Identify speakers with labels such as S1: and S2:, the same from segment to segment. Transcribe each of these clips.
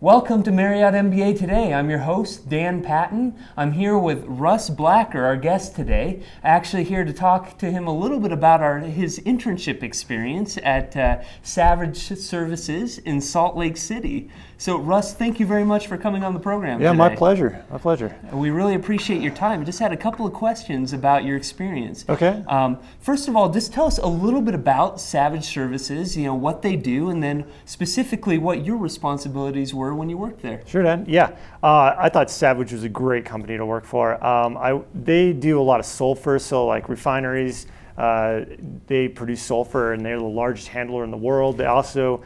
S1: Welcome to Marriott MBA Today. I'm your host, Dan Patton. I'm here with Russ Blacker, our guest today. Actually here to talk to him a little bit about his internship experience at Savage Services in Salt Lake City. So Russ, thank you very much for coming on the program today.
S2: My pleasure. My pleasure.
S1: We really appreciate your time. Just had a couple of questions about your experience.
S2: Okay.
S1: First of all, just tell us a little bit about Savage Services, what they do, and then specifically what your responsibilities were when you worked there.
S2: Sure, Dan. Yeah. I thought Savage was a great company to work for. They do a lot of sulfur, so like refineries, they produce sulfur and they're the largest handler in the world. They also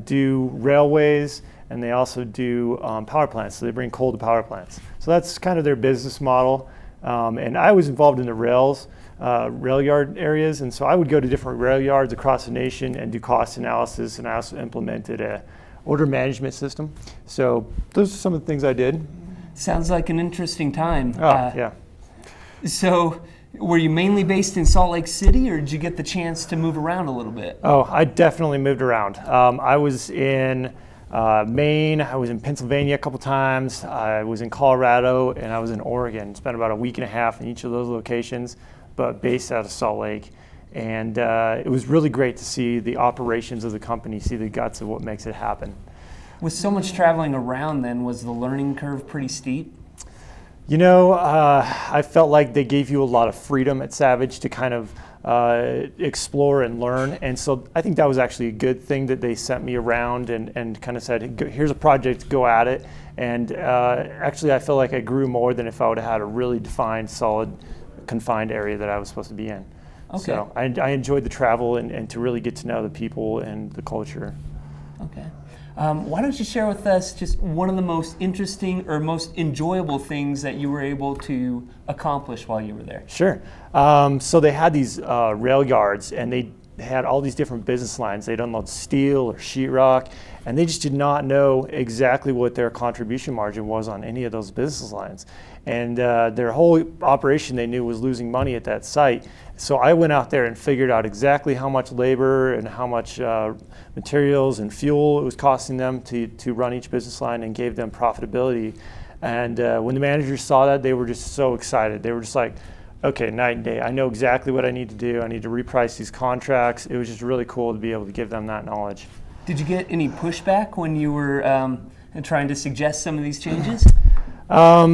S2: do railways, and they also do power plants, so they bring coal to power plants. So that's kind of their business model. And I was involved in the rail yard areas, and so I would go to different rail yards across the nation and do cost analysis, and I also implemented a order management system. So those are some of the things I did.
S1: Sounds like an interesting time.
S2: Yeah.
S1: So were you mainly based in Salt Lake City, or did you get the chance to move around a little bit?
S2: Oh, I definitely moved around. I was in Maine, I was in Pennsylvania a couple times, I was in Colorado, and I was in Oregon. Spent about a week and a half in each of those locations, but based out of Salt Lake. And it was really great to see the operations of the company, see the guts of what makes it happen.
S1: With so much traveling around then, was the learning curve pretty steep?
S2: I felt like they gave you a lot of freedom at Savage to kind of explore and learn. And so I think that was actually a good thing that they sent me around and kind of said, here's a project, go at it. And actually I feel like I grew more than if I would have had a really defined, solid, confined area that I was supposed to be in.
S1: Okay.
S2: So I enjoyed the travel and to really get to know the people and the culture.
S1: Okay. Why don't you share with us just one of the most interesting or most enjoyable things that you were able to accomplish while you were there?
S2: Sure. So they had these rail yards, and they had all these different business lines. They'd unload steel or sheetrock, and they just did not know exactly what their contribution margin was on any of those business lines. And their whole operation, they knew, was losing money at that site. So I went out there and figured out exactly how much labor and how much materials and fuel it was costing them to run each business line, and gave them profitability. And when the managers saw that, they were just so excited. They were just like, okay, night and day. I know exactly what I need to do. I need to reprice these contracts. It was just really cool to be able to give them that knowledge.
S1: Did you get any pushback when you were trying to suggest some of these changes?
S2: Not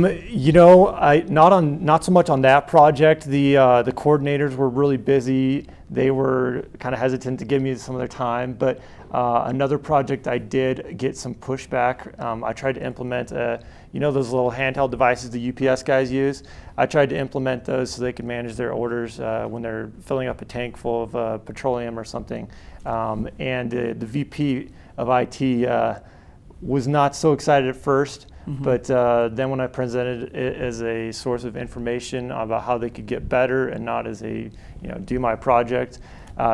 S2: so much on that project. The coordinators were really busy. They were kind of hesitant to give me some of their time. But another project I did get some pushback. I tried to implement, those little handheld devices the UPS guys use. I tried to implement those so they could manage their orders when they're filling up a tank full of petroleum or something. And the VP of IT was not so excited at first. Mm-hmm. But then when I presented it as a source of information about how they could get better and not as do my project,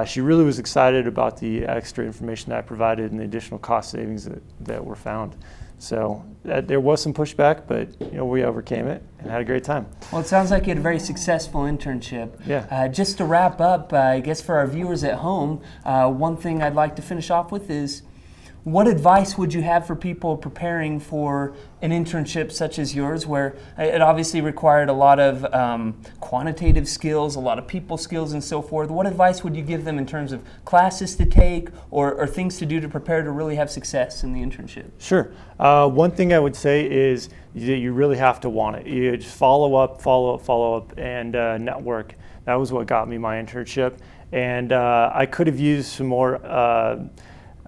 S2: she really was excited about the extra information that I provided and the additional cost savings that were found. So there was some pushback, but we overcame it and had a great time.
S1: Well, it sounds like you had a very successful internship.
S2: Yeah.
S1: Just to wrap up, I guess for our viewers at home, one thing I'd like to finish off with is, what advice would you have for people preparing for an internship such as yours, where it obviously required a lot of quantitative skills, a lot of people skills, and so forth? What advice would you give them in terms of classes to take or things to do to prepare to really have success in the internship?
S2: Sure. One thing I would say is that you really have to want it. You just follow up, and network. That was what got me my internship. And I could have used some more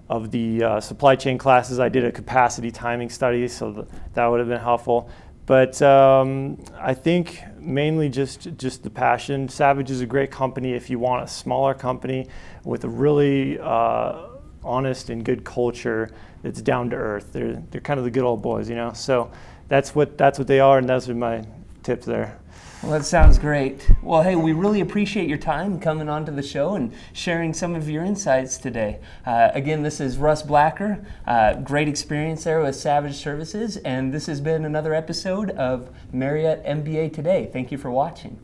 S2: of the supply chain classes. I did a capacity timing study, so that would have been helpful. But I think mainly just the passion. Savage is a great company if you want a smaller company with a really honest and good culture that's down to earth. They're kind of the good old boys, So that's what they are, and those are my tips there.
S1: Well, that sounds great. Well, hey, we really appreciate your time coming onto the show and sharing some of your insights today. Again, this is Russ Blacker. Great experience there with Savage Services, and this has been another episode of Marriott MBA Today. Thank you for watching.